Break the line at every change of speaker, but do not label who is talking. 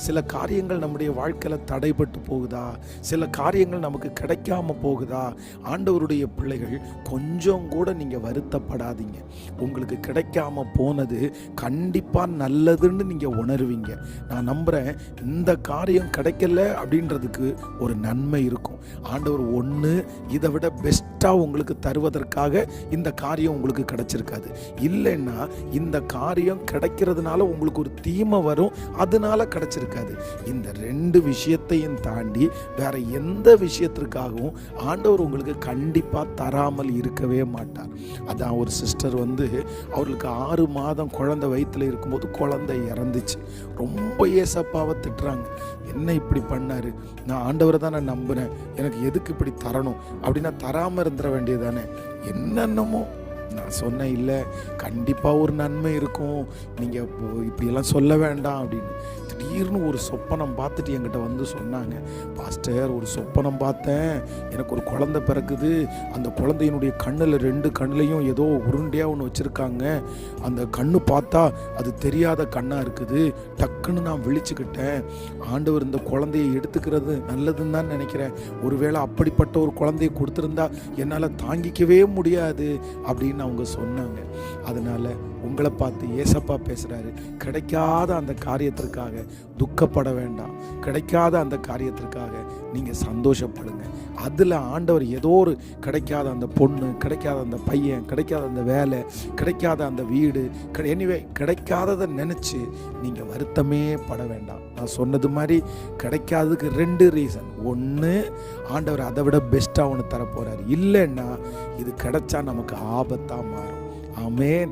சில காரியங்கள் நம்முடைய வாழ்க்கையில் தடைபட்டு போகுதா, சில காரியங்கள் நமக்கு கிடைக்காம போகுதா, ஆண்டவருடைய பிள்ளைகள் கொஞ்சம் கூட நீங்கள் வருத்தப்படாதீங்க. உங்களுக்கு கிடைக்காம போனது கண்டிப்பாக நல்லதுன்னு நீங்கள் உணர்வீங்க. நான் நம்புகிறேன், இந்த காரியம் கிடைக்கல அப்படின்றதுக்கு ஒரு நன்மை இருக்கும். ஆண்டவர் ஒன்று இதை விட பெஸ்ட்டாக உங்களுக்கு தருவதற்காக இந்த காரியம் உங்களுக்கு கிடைச்சிருக்காது. இல்லைன்னா இந்த காரியம் கிடைக்கிறதுனால உங்களுக்கு ஒரு தீமை வரும், அதனால கிடைச்சிருக்காது. இந்த ரெண்டு விஷயத்தையும் தாண்டி வேற எந்த விஷயத்திற்காகவும் ஆண்டவர் உங்களுக்கு கண்டிப்பாக தராமல் இருக்கவே மாட்டார். அதான் ஒரு சிஸ்டர் அவர்களுக்கு 6 மாதம் குழந்தை வயிற்றில் இருக்கும்போது குழந்தை இறந்துச்சு. ரொம்ப ஏசப்பாவை திட்டுறாங்க. என்ன இப்படி பண்ணாரு? நான் ஆண்டவரை தான் நான் நம்புகிறேன், எனக்கு எதுக்கு இப்படி தரணும் அப்படின்னா தராமல் இருந்துட வேண்டியதானே. என்னென்னமோ நான் சொன்னேன், இல்லை கண்டிப்பாக ஒரு நன்மை இருக்கும், நீங்கள் இப்படியெல்லாம் சொல்ல வேண்டாம் அப்படின்னு. திடீர்னு ஒரு சொப்பனம் பார்த்துட்டு என்கிட்ட சொன்னாங்க, பாஸ்டர் ஒரு சொப்பனம் பார்த்தேன், எனக்கு ஒரு குழந்தை பிறக்குது, அந்த குழந்தையினுடைய கண்ணில் 2 கண்ணிலையும் ஏதோ உருண்டையாக ஒன்று வச்சுருக்காங்க, அந்த கண்ணு பார்த்தா அது தெரியாத கண்ணாக இருக்குது. டக்குன்னு நான் விழிச்சுக்கிட்டேன், ஆண்டவர் இந்த குழந்தையை எடுத்துக்கிறது நல்லதுன்னு தான் நினைக்கிறேன், ஒருவேளை அப்படிப்பட்ட ஒரு குழந்தையை கொடுத்துருந்தா என்னால் தாங்கிக்கவே முடியாது அப்படின்னு அவங்க சொன்னாங்க. அதனால் உங்களை பார்த்து ஏசப்பா பேசுகிறாரு, கிடைக்காத அந்த காரியத்திற்காக துக்கப்பட வேண்டாம், கிடைக்காத அந்த காரியத்திற்காக நீங்கள் சந்தோஷப்படுங்க. அதில் ஆண்டவர் ஏதோ ஒரு கிடைக்காத அந்த பொண்ணு, கிடைக்காத அந்த பையன், கிடைக்காத அந்த வேலை, கிடைக்காத அந்த வீடு, எனிவே கிடைக்காததை நினச்சி நீங்கள் வருத்தமே பட வேண்டாம். நான் சொன்னது மாதிரி கிடைக்காததுக்கு 2 ரீசன். ஒன்று, ஆண்டவர் அதை விட பெஸ்ட்டாக ஒன்று தரப்போகிறார். இல்லைன்னா இது கிடைச்சா நமக்கு ஆபத்தாக மாறும். ஆமென்.